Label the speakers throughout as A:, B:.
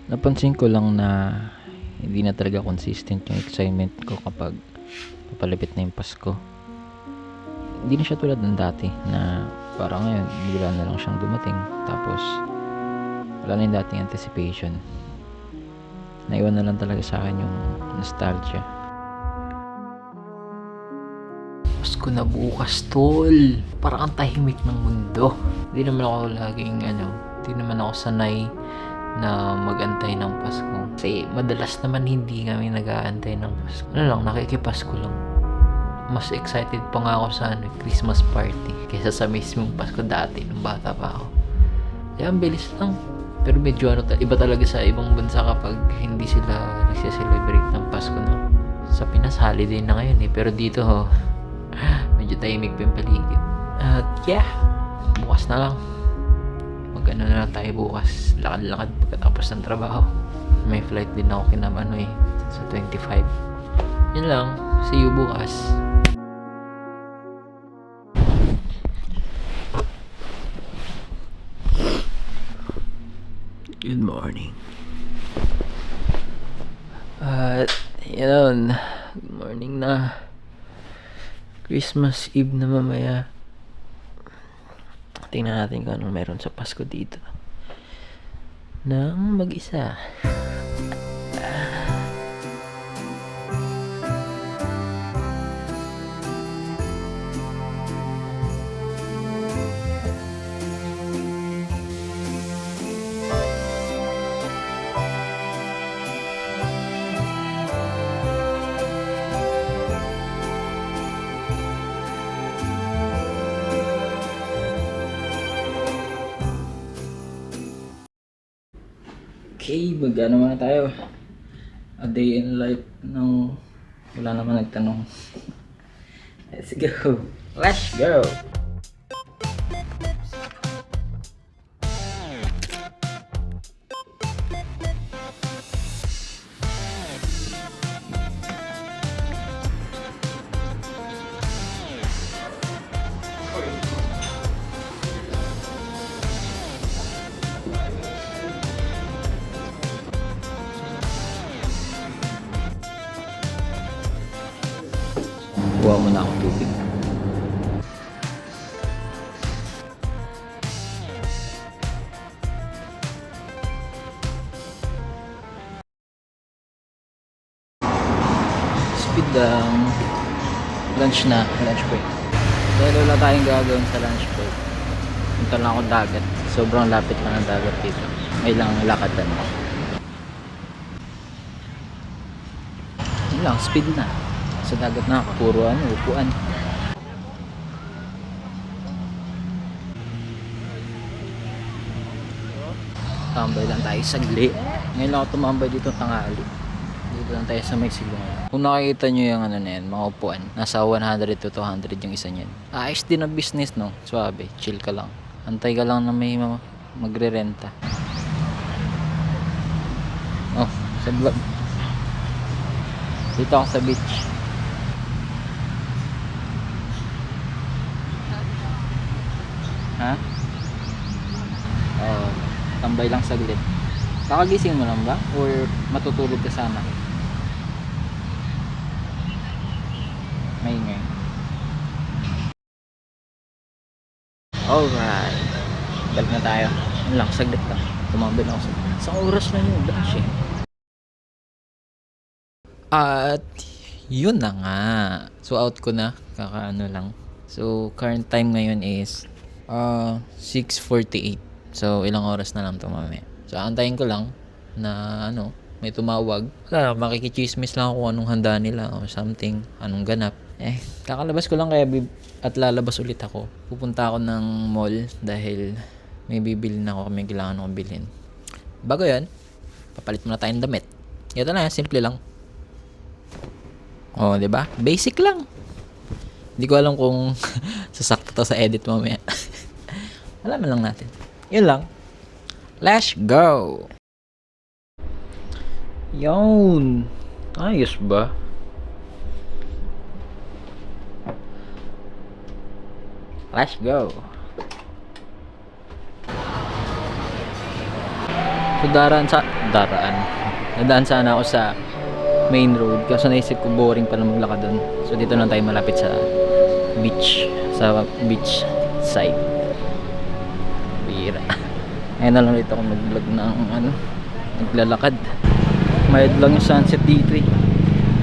A: Napansin ko lang na hindi na talaga consistent yung excitement ko kapag papalapit na yung Pasko. Hindi na siya tulad ng dati na parang ngayon bigla na lang siyang dumating, tapos wala na yung dating anticipation. Naiwan na lang talaga sa akin yung nostalgia. Pasko na bukas, tol. Parang ang tahimik ng mundo. Hindi naman ako hindi naman ako sanay na mag-antay ng Pasko. Kasi madalas naman hindi kami nag-aantay ng Pasko. Nakikipasko lang. Mas excited pa nga ako sa Christmas party kaysa sa mismong Pasko dati nung bata pa ako. Kaya ang bilis lang. Pero medyo iba talaga sa ibang bansa kapag hindi sila nagse-celebrate ng Pasko, no? Sa Pinas, holiday na ngayon eh. Pero dito, medyo tahimik pa yung paligid. At bukas na lang. Mag-ano na lang tayo bukas. Lakad-lakad pagkatapos ng trabaho. May flight din ako sa 25. Yun lang. See you bukas. Good morning. Good morning na. Christmas Eve na mamaya. Tingnan natin kung anong meron sa Pasko dito. Nang mag-isa. Okay, mag-ano muna tayo. A day in life ng wala naman nagtanong. Let's go. Let's go. Kuha mo na akong tubig. Speed lunch break. Dahil wala tayong gagawin sa lunch break. Punta lang ako dagat. Sobrang lapit lang ng dagat dito. May lang lakadan mo. Yun lang, speed na. Sa dagat na ako. Puro upuan. Tambay lang tayo saglit. Ngayon lang ako tumambay dito tanghali. Dito lang tayo sa may silungan. Kung nakikita nyo yung mga upuan, nasa 100 to 200 yung isa niyan. Ayos din ang business, no? Swabe, chill ka lang. Antay ka lang na may magre-renta. Oh, sa vlog. Dito ako sa beach. Ha? Oh, tambay lang saglit. Kakagising mo lang ba? Or matutulog ka sana? Maingay. Alright. Balik na tayo. Yun lang, saglit lang. Tumambay lang ako sa isang oras na yung lunch eh. At yun na nga. So out ko na. Kakaano lang. So current time ngayon is 6:48. So ilang oras na lang ito mamaya. So antayin ko lang na may tumawag. Wala, makikichismis lang ako kung anong handa nila o something, anong ganap. Kakalabas ko lang at lalabas ulit ako. Pupunta ako ng mall dahil may bibilin ako, may kailangan akong bilhin. Bago yan, papalit muna tayong damit. Ito na, simple lang. Oh, 'di ba? Basic lang. Hindi ko alam kung sasakto to sa edit mamaya. Alaman lang natin. Yun lang. Let's go! Yun! Ayos ba? Let's go! So nadaan sana ako sa main road kaso naisip ko boring pala maglakad doon. So dito lang tayo malapit sa beach side. Bira. Ngayon na lang dito ako nag-vlog ng naglalakad. Mild lang yung sunset dito eh.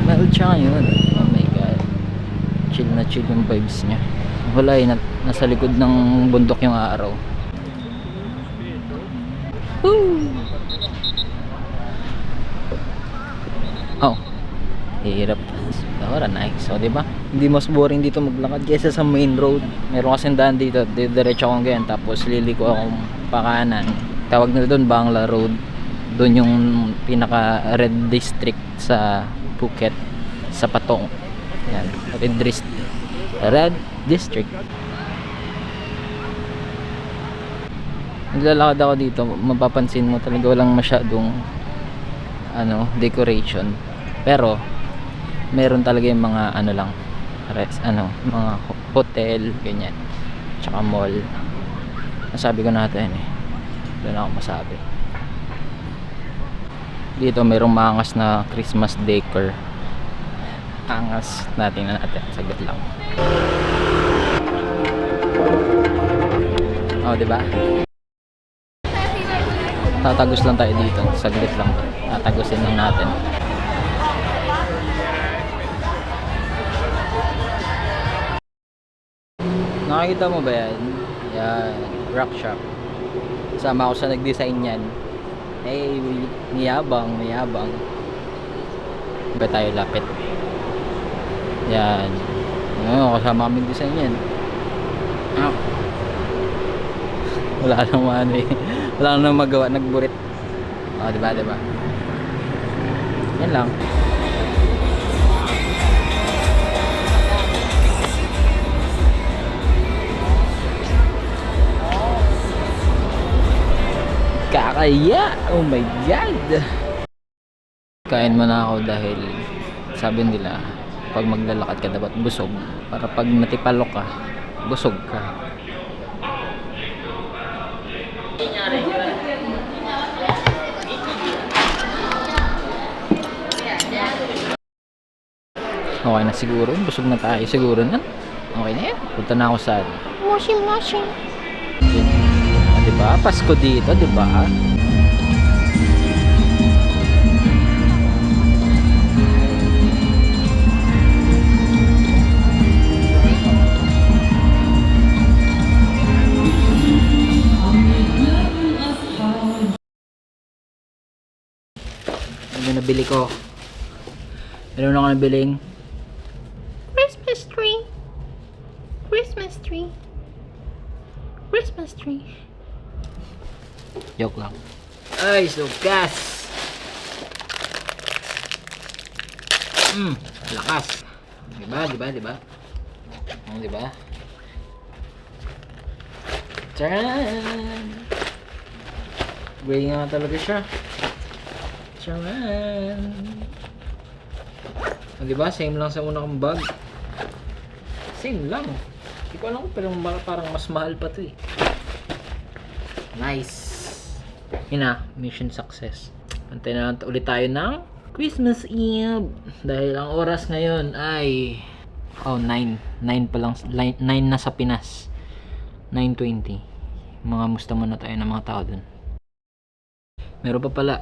A: Mild siya ngayon. Oh my god. Chill na chill yung vibes niya. Wala eh, nasa likod ng bundok yung araw. Woo! Oh, hirap. Ora, nice. So, diba? Hindi mas boring dito maglakad kaysa sa main road. Meron kasing daan dito. Diretso akong ganyan. Tapos liliko akong pakanan. Tawag nila doon Bangla Road. Doon yung pinaka red district sa Phuket. Sa Patong. Yan. Red district. Naglalakad ako dito. Mapapansin mo talaga walang masyadong decoration. Pero meron talaga yung mga mga hotel, ganyan. Tsaka mall. Nasabi ko natin eh. Wala na akong masabi. Dito merong maangas na Christmas decor. Angas natin saglit lang. Oh, diba? Tatagos lang tayo dito. Saglit lang. Tatagosin lang natin. Nakikita mo ba yan? Yan. Rock shop. Sama ako sa nag-design yan. Eh, niyabang. Ba tayo lapit? Yan. Kasama kami design yan. Wala nang magawa, nagburit. Diba? Yan lang. Kakaya! Oh my god! Kain muna ako dahil sabi nila pag maglalakad ka dapat busog para pag natipalok ka, busog ka. Okay na siguro, busog na tayo siguro na. Okay na yan. Punta na ako sa washing. Diba? Pasko dito, diba? Ano nabili ko? Meron ako nabiling Christmas tree. Joke lang. Ay, so gas. Lakas. Diba? Oh, diba? Tcharan! Gray nga talaga siya. Tcharan! Oh, diba? Same lang sa una kong bag. Same lang. Hindi ko alam pero parang mas mahal pa to eh. Nice. Yun na, mission success. Antay na lang ulit tayo ng Christmas Eve. Dahil ang oras ngayon ay 9 pa lang, 9 na sa Pinas. 9:20. Mga musta muna tayo ng mga tao dun. Meron pa pala.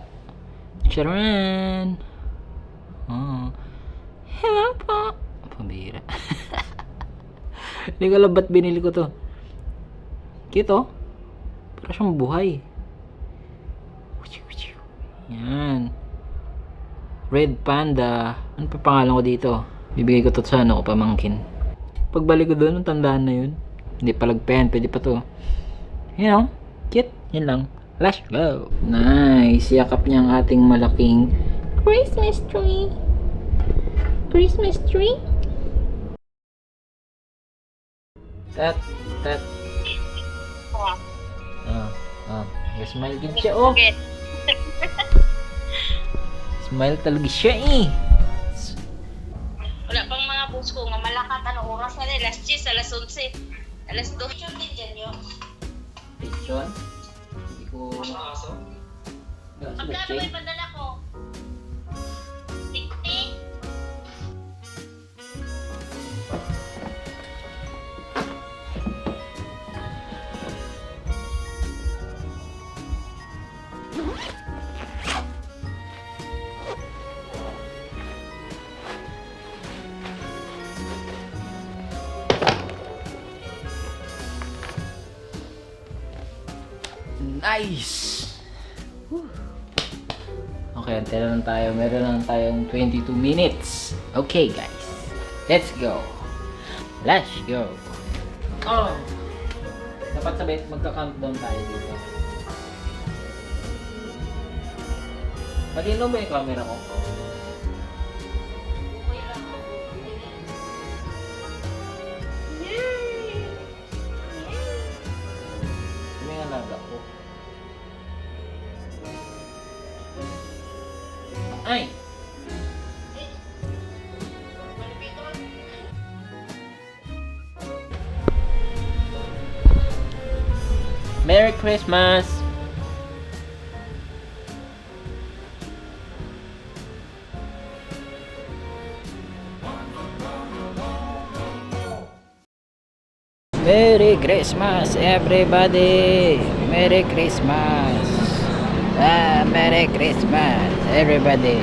A: Sharon! Oh. Hello po! Pambira. Hindi ko alam ba't binili ko to. Kito? Para siyang buhay. Yan. Red Panda. Ano pa pangalan ko dito? Bibigay ko to sa pamangkin. Pagbalik ko doon, tandaan na yun. Hindi palagpen, pwede pa to. You know, cute. Yan lang. Let's go. Nice. Yakap niya ang ating malaking Christmas tree. Christmas tree. Tat. Smile din siya, oh. Smile talaga siya, eh.
B: Wala pang mga boss ko nga malakat. Ano oras na rin? Alas 10, alas 11, alas 12. Din dyan yun.
A: Picture? Hindi ko... Sa
B: Magkano ba
A: betchay?
B: yung padala ko? 60?
A: Nice! Whew. Okay, antay na lang tayo. Meron lang tayong 22 minutes. Okay, guys. Let's go. Let's go. Oh! Dapat sabay magka-countdown tayo dito. Malinaw ba yung camera ko?
B: Okay lang.
A: May alaga ko. Ay!
B: Malupit.
A: Merry Christmas! Merry Christmas, everybody! Merry Christmas! Merry Christmas, everybody!